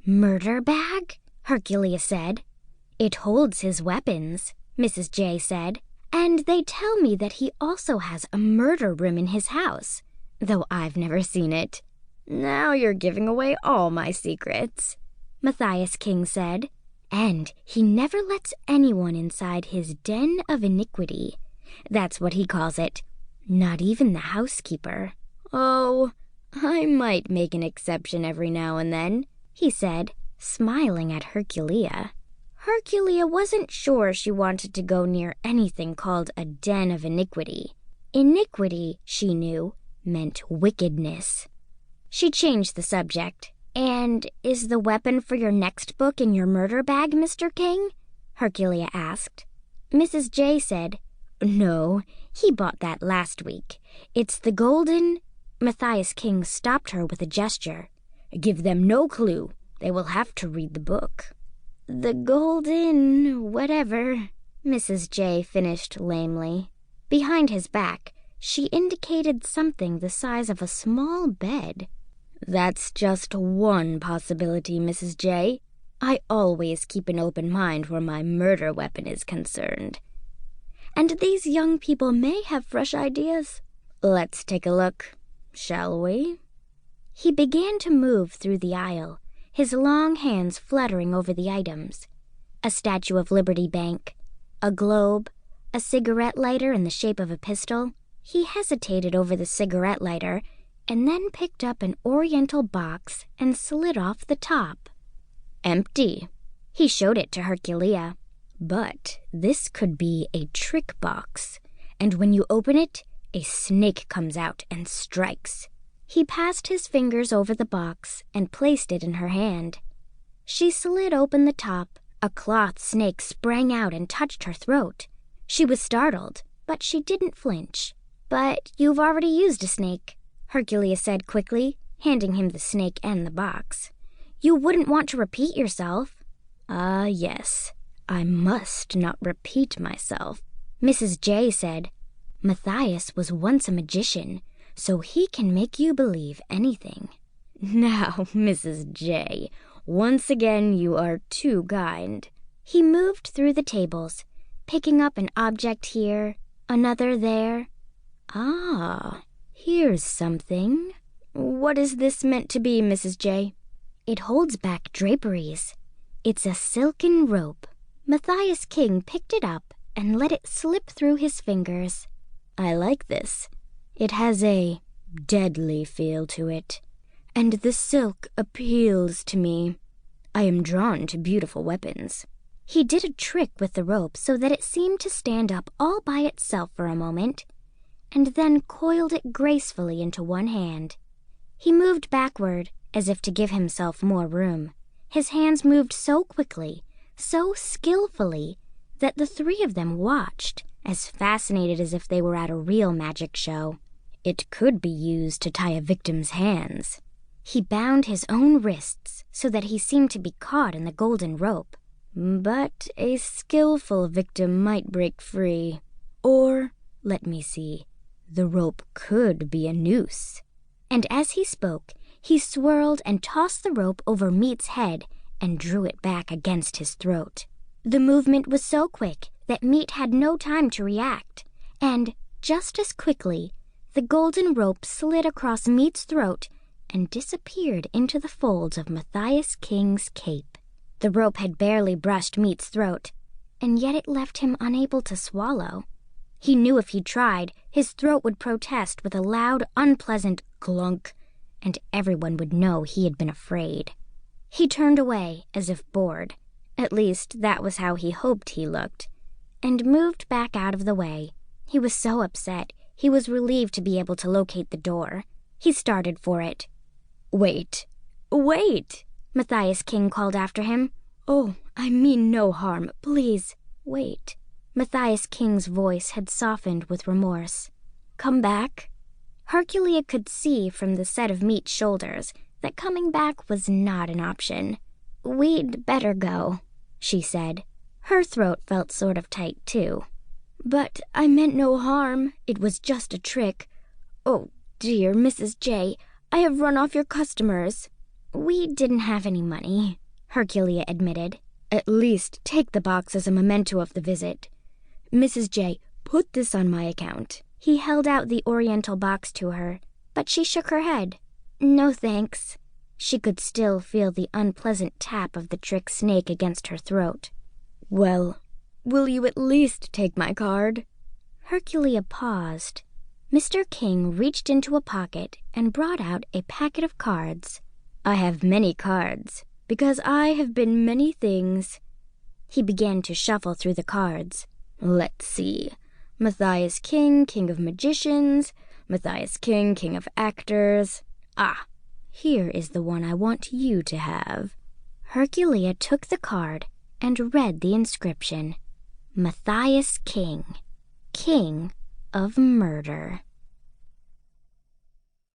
Murder bag? Herculeah said. It holds his weapons, Mrs. J said, and they tell me that he also has a murder room in his house, though I've never seen it. Now you're giving away all my secrets, Mathias King said, and he never lets anyone inside his den of iniquity. That's what he calls it, not even the housekeeper. Oh, I might make an exception every now and then, he said, smiling at Herculeah. Herculeah wasn't sure she wanted to go near anything called a den of iniquity. Iniquity, she knew, meant wickedness. She changed the subject. And is the weapon for your next book in your murder bag, Mr. King? Herculeah asked. Mrs. J said, No, he bought that last week. It's the golden... Mathias King stopped her with a gesture. Give them no clue. They will have to read the book. The golden... whatever, Mrs. J finished lamely. Behind his back, she indicated something the size of a small bed. That's just one possibility, Mrs. J. I always keep an open mind where my murder weapon is concerned. And these young people may have fresh ideas. Let's take a look, shall we? He began to move through the aisle, his long hands fluttering over the items. A Statue of Liberty Bank, a globe, a cigarette lighter in the shape of a pistol. He hesitated over the cigarette lighter and then picked up an oriental box and slid off the top. Empty. He showed it to Herculeah. But this could be a trick box, and when you open it, a snake comes out and strikes. He passed his fingers over the box and placed it in her hand. She slid open the top. A cloth snake sprang out and touched her throat. She was startled, but she didn't flinch. But you've already used a snake, Herculeah said quickly, handing him the snake and the box. You wouldn't want to repeat yourself. Yes. I must not repeat myself, Mrs. J said. Mathias was once a magician, so he can make you believe anything. Now, Mrs. J, once again you are too kind. He moved through the tables, picking up an object here, another there. Ah, here's something. What is this meant to be, Mrs. J? It holds back draperies. It's a silken rope. Mathias King picked it up and let it slip through his fingers. I like this. It has a deadly feel to it, and the silk appeals to me. I am drawn to beautiful weapons. He did a trick with the rope so that it seemed to stand up all by itself for a moment, and then coiled it gracefully into one hand. He moved backward, as if to give himself more room. His hands moved so quickly, so skillfully, that the three of them watched, as fascinated as if they were at a real magic show. It could be used to tie a victim's hands. He bound his own wrists so that he seemed to be caught in the golden rope. But a skillful victim might break free. Or, let me see, the rope could be a noose. And as he spoke, he swirled and tossed the rope over Meat's head and drew it back against his throat. The movement was so quick that Meat had no time to react, and just as quickly, the golden rope slid across Meat's throat and disappeared into the folds of Mathias King's cape. The rope had barely brushed Meat's throat, and yet it left him unable to swallow. He knew if he tried, his throat would protest with a loud, unpleasant glunk, and everyone would know he had been afraid. He turned away, as if bored. At least, that was how he hoped he looked, and moved back out of the way. He was so upset, he was relieved to be able to locate the door. He started for it. Wait, wait, Mathias King called after him. Oh, I mean no harm. Please, wait. Mathias King's voice had softened with remorse. Come back? Herculeah could see from the set of Meat's shoulders that coming back was not an option. We'd better go, she said. Her throat felt sort of tight, too. But I meant no harm. It was just a trick. Oh, dear, Mrs. J, I have run off your customers. We didn't have any money, Herculeah admitted. At least take the box as a memento of the visit. Mrs. J, put this on my account. He held out the oriental box to her, but she shook her head. No thanks. She could still feel the unpleasant tap of the trick snake against her throat. Well, will you at least take my card? Herculeah paused. Mr. King reached into a pocket and brought out a packet of cards. I have many cards, because I have been many things. He began to shuffle through the cards. Let's see. Mathias King, King of Magicians. Mathias King, King of Actors. Ah, here is the one I want you to have. Herculeah took the card and read the inscription. Mathias King, King of Murder.